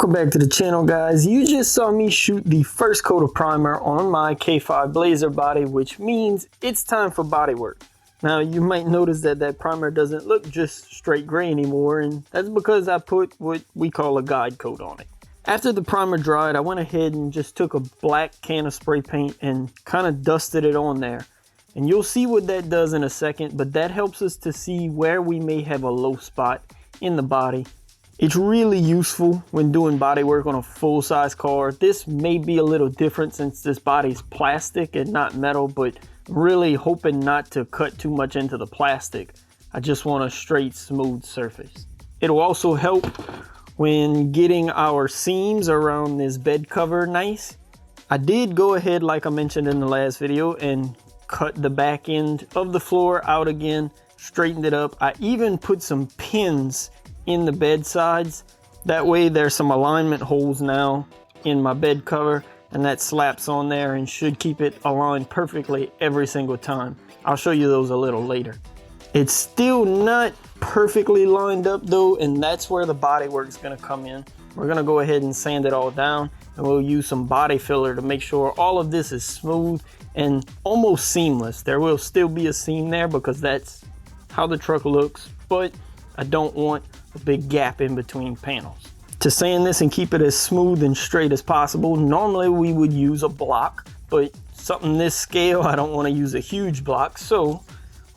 Welcome back to the channel, guys. You just saw me shoot the first coat of primer on my K5 Blazer body, which means it's time for body work. Now, you might notice that that primer doesn't look just straight gray anymore, and that's because I put what we call a guide coat on it. After the primer dried, I went ahead and just took a black can of spray paint and kind of dusted it on there. And you'll see what that does in a second, but that helps us to see where we may have a low spot in the body. It's really useful when doing body work on a full-size car. This may be a little different since this body's plastic and not metal, but really hoping not to cut too much into the plastic. I just want a straight, smooth surface. It'll also help when getting our seams around this bed cover nice. I did go ahead, like I mentioned in the last video, and cut the back end of the floor out again, straightened it up. I even put some pins in the bed sides. That way there's some alignment holes now in my bed cover, and that slaps on there and should keep it aligned perfectly every single time. I'll show you those a little later. It's still not perfectly lined up though, and that's where the body work is going to come in. We're going to go ahead and sand it all down, and we'll use some body filler to make sure all of this is smooth and almost seamless. There will still be a seam there because that's how the truck looks, but I don't want a big gap in between panels. To sand this and keep it as smooth and straight as possible, normally we would use a block, but something this scale, I don't want to use a huge block, so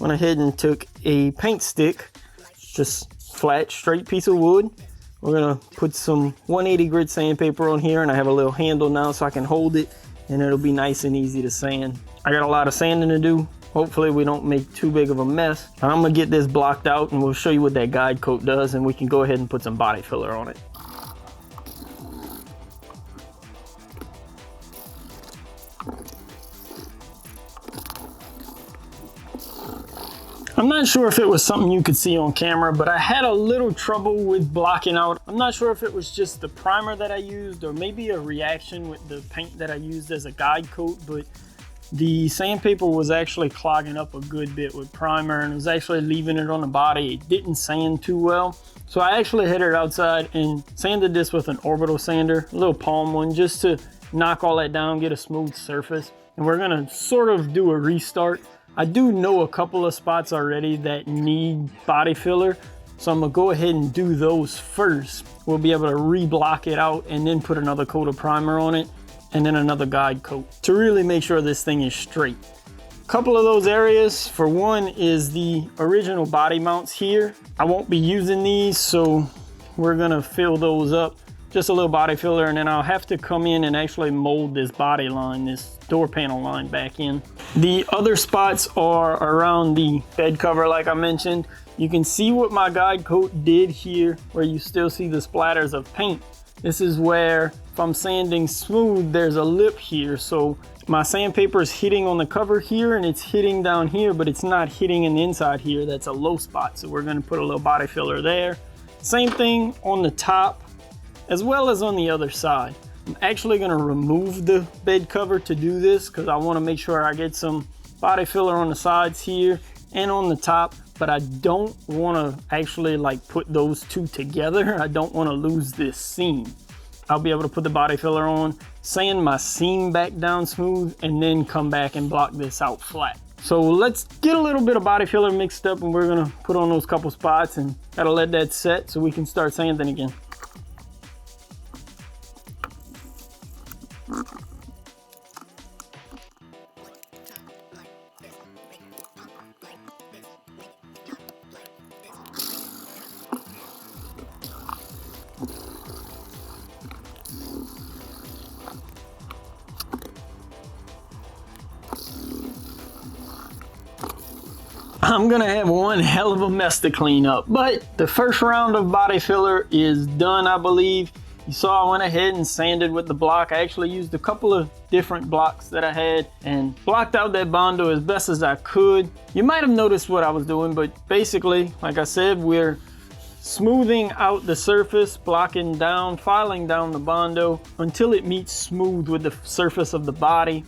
went ahead and took a paint stick, just flat, straight piece of wood. We're gonna put some 180 grit sandpaper on here, and I have a little handle now so I can hold it, and it'll be nice and easy to sand. I got a lot of sanding to do. Hopefully we don't make too big of a mess. I'm gonna get this blocked out and we'll show you what that guide coat does, and we can go ahead and put some body filler on it. I'm not sure if it was something you could see on camera, but I had a little trouble with blocking out. I'm not sure if it was just the primer that I used or maybe a reaction with the paint that I used as a guide coat, but the sandpaper was actually clogging up a good bit with primer, and it was actually leaving it on the body. It didn't sand too well. So I actually headed outside and sanded this with an orbital sander, a little palm one, just to knock all that down, get a smooth surface. And we're gonna sort of do a restart. I do know a couple of spots already that need body filler, so I'm gonna go ahead and do those first. We'll be able to re-block it out and then put another coat of primer on it, and then another guide coat to really make sure this thing is straight. A couple of those areas, for one, is the original body mounts here. I won't be using these, so we're gonna fill those up. Just a little body filler, and then I'll have to come in and actually mold this body line, this door panel line back in. The other spots are around the bed cover, like I mentioned. You can see what my guide coat did here, where you still see the splatters of paint. This is where, if I'm sanding smooth, there's a lip here. So my sandpaper is hitting on the cover here, and it's hitting down here, but it's not hitting in the inside here. That's a low spot. So we're gonna put a little body filler there. Same thing on the top, as well as on the other side. I'm actually gonna remove the bed cover to do this because I wanna make sure I get some body filler on the sides here and on the top, but I don't wanna actually like put those two together. I don't wanna lose this seam. I'll be able to put the body filler on, sand my seam back down smooth, and then come back and block this out flat. So let's get a little bit of body filler mixed up, and we're gonna put on those couple spots, and gotta let that set so we can start sanding again. I'm gonna have one hell of a mess to clean up, but the first round of body filler is done, I believe. You saw I went ahead and sanded with the block. I actually used a couple of different blocks that I had and blocked out that Bondo as best as I could. You might have noticed what I was doing, but basically, like I said, we're smoothing out the surface, blocking down, filing down the Bondo until it meets smooth with the surface of the body.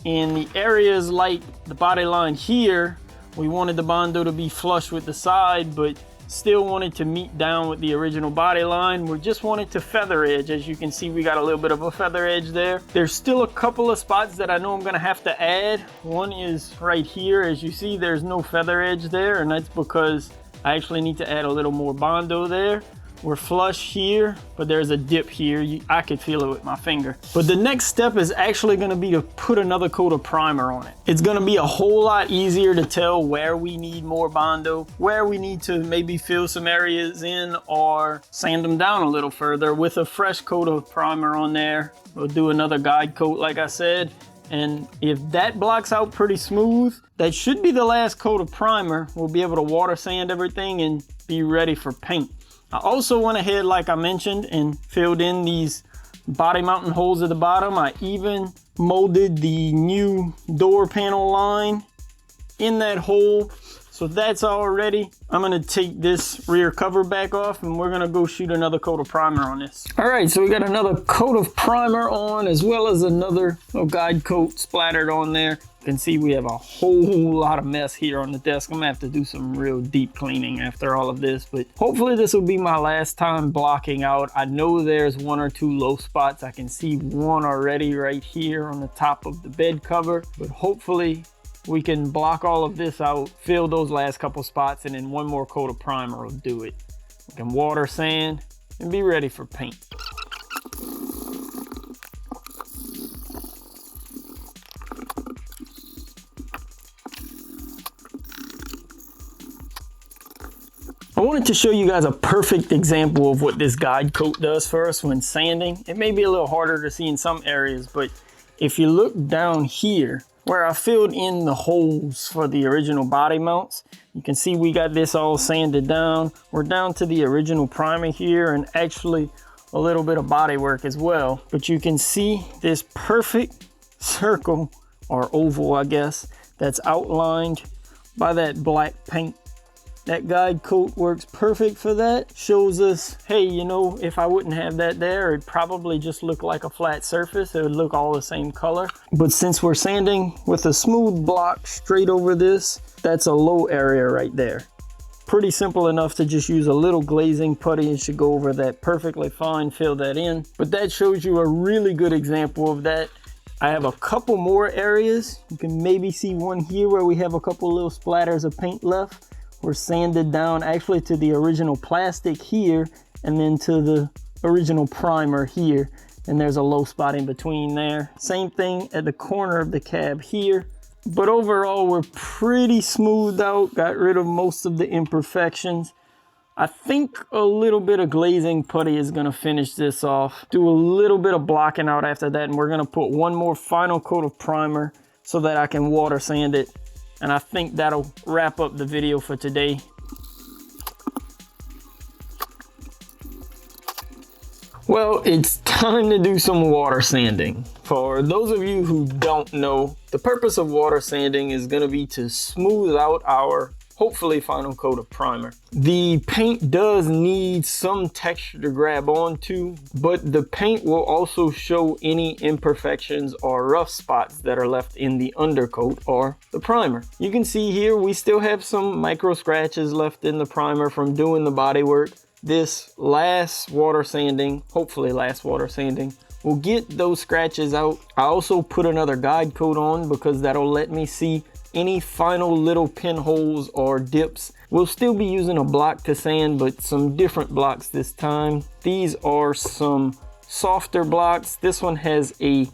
In the areas like the body line here, we wanted the Bondo to be flush with the side, but still want it to meet down with the original body line. We just want it to feather edge. As you can see, we got a little bit of a feather edge there. There's still a couple of spots that I know I'm gonna have to add. One is right here. As you see, there's no feather edge there, and that's because I actually need to add a little more Bondo there. We're flush here, but there's a dip here. I could feel it with my finger. But the next step is actually gonna be to put another coat of primer on it. It's gonna be a whole lot easier to tell where we need more Bondo, where we need to maybe fill some areas in or sand them down a little further with a fresh coat of primer on there. We'll do another guide coat, like I said. And if that blocks out pretty smooth, that should be the last coat of primer. We'll be able to water sand everything and be ready for paint. I also went ahead, like I mentioned, and filled in these body mounting holes at the bottom. I even molded the new door panel line in that hole. So that's all ready. I'm gonna take this rear cover back off and we're gonna go shoot another coat of primer on this. All right, so we got another coat of primer on, as well as another guide coat splattered on there. You can see we have a whole lot of mess here on the desk. I'm gonna have to do some real deep cleaning after all of this, but hopefully this will be my last time blocking out. I know there's one or two low spots. I can see one already right here on the top of the bed cover, but hopefully we can block all of this out, fill those last couple spots, and then one more coat of primer will do it. We can water sand and be ready for paint. I wanted to show you guys a perfect example of what this guide coat does for us when sanding. It may be a little harder to see in some areas, but if you look down here, where I filled in the holes for the original body mounts, you can see we got this all sanded down. We're down to the original primer here and actually a little bit of body work as well. But you can see this perfect circle, or oval I guess, that's outlined by that black paint. That guide coat works perfect for that. Shows us, hey, you know, if I wouldn't have that there, it'd probably just look like a flat surface. It would look all the same color. But since we're sanding with a smooth block straight over this, that's a low area right there. Pretty simple enough to just use a little glazing putty. It should go over that perfectly fine, fill that in. But that shows you a really good example of that. I have a couple more areas. You can maybe see one here where we have a couple little splatters of paint left. We're sanded down actually to the original plastic here and then to the original primer here. And there's a low spot in between there. Same thing at the corner of the cab here. But overall, we're pretty smoothed out, got rid of most of the imperfections. I think a little bit of glazing putty is gonna finish this off. Do a little bit of blocking out after that, and we're gonna put one more final coat of primer so that I can water sand it. And I think that'll wrap up the video for today. Well, it's time to do some water sanding. For those of you who don't know, the purpose of water sanding is going to be to smooth out our hopefully final coat of primer. The paint does need some texture to grab onto, but the paint will also show any imperfections or rough spots that are left in the undercoat or the primer. You can see here we still have some micro scratches left in the primer from doing the body work. This last water sanding, hopefully last water sanding, will get those scratches out. I also put another guide coat on because that'll let me see any final little pinholes or dips. We'll still be using a block to sand, but some different blocks this time. These are some softer blocks. This one has a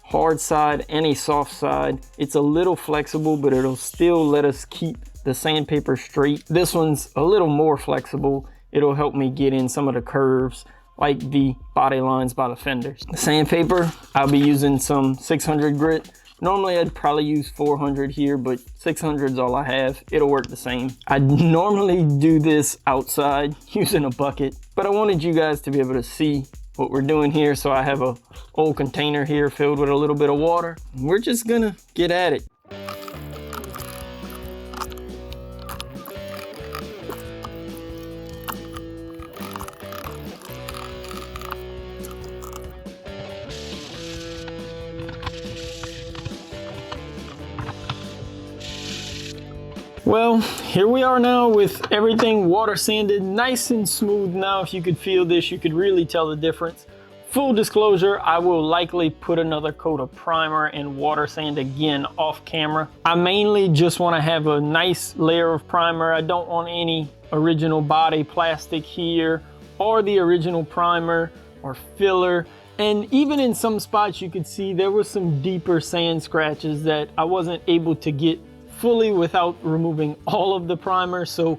hard side and a soft side. It's a little flexible, but it'll still let us keep the sandpaper straight. This one's a little more flexible. It'll help me get in some of the curves, like the body lines by the fenders. The sandpaper, I'll be using some 600 grit. Normally I'd probably use 400 here, but 600 is all I have. It'll work the same. I normally do this outside using a bucket, but I wanted you guys to be able to see what we're doing here. So I have a old container here filled with a little bit of water. We're just gonna get at it. Well, here we are now with everything water sanded, nice and smooth. Now, if you could feel this, you could really tell the difference. Full disclosure, I will likely put another coat of primer and water sand again off camera. I mainly just want to have a nice layer of primer. I don't want any original body plastic here or the original primer or filler. And even in some spots you could see there was some deeper sand scratches that I wasn't able to get fully without removing all of the primer. So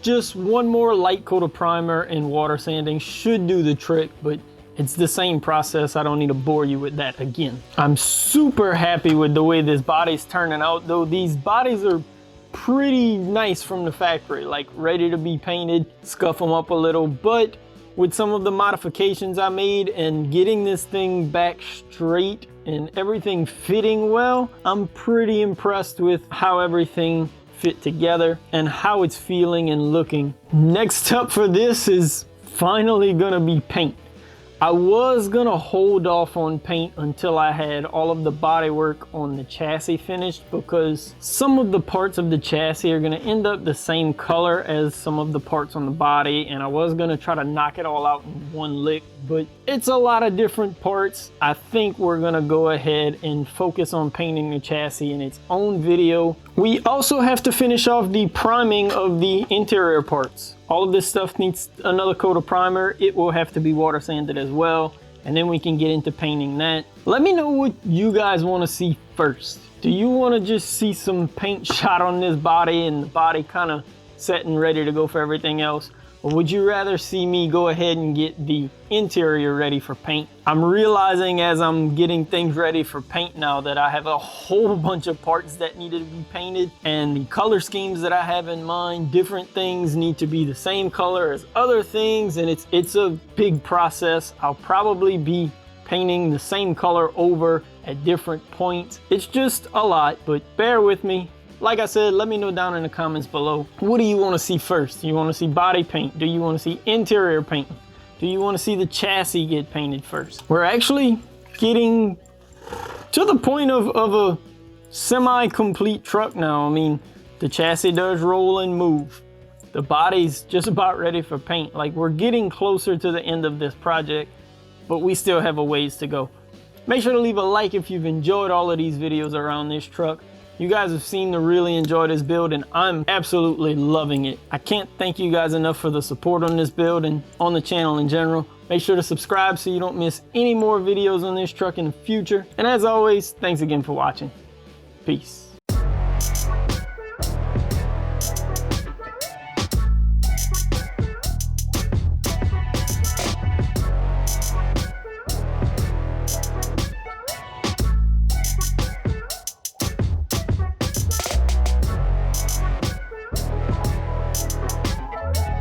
just one more light coat of primer and water sanding should do the trick, but it's the same process. I don't need to bore you with that again. I'm super happy with the way this body's turning out, though. These bodies are pretty nice from the factory, like ready to be painted. Scuff them up a little, but with some of the modifications I made and getting this thing back straight and everything fitting well, I'm pretty impressed with how everything fit together and how it's feeling and looking. Next up for this is finally gonna be paint. I was gonna hold off on paint until I had all of the bodywork on the chassis finished, because some of the parts of the chassis are gonna end up the same color as some of the parts on the body, and I was gonna try to knock it all out in one lick, but it's a lot of different parts. I think we're gonna go ahead and focus on painting the chassis in its own video. We also have to finish off the priming of the interior parts. All of this stuff needs another coat of primer. It will have to be water sanded as well, and then we can get into painting that. Let me know what you guys want to see first. Do you want to just see some paint shot on this body and the body kind of set and ready to go for everything else? Or would you rather see me go ahead and get the interior ready for paint? I'm realizing as I'm getting things ready for paint now that I have a whole bunch of parts that needed to be painted, and the color schemes that I have in mind, different things need to be the same color as other things, and it's a big process. I'll probably be painting the same color over at different points. It's just a lot, but bear with me. Like I said, let me know down in the comments below. What do you want to see first? Do you want to see body paint? Do you want to see interior paint? Do you want to see the chassis get painted first? We're actually getting to the point of a semi-complete truck now. I mean, the chassis does roll and move. The body's just about ready for paint. Like, we're getting closer to the end of this project, but we still have a ways to go. Make sure to leave a like if you've enjoyed all of these videos around this truck. You guys have seemed to really enjoy this build, and I'm absolutely loving it. I can't thank you guys enough for the support on this build and on the channel in general. Make sure to subscribe so you don't miss any more videos on this truck in the future. And as always, thanks again for watching. Peace.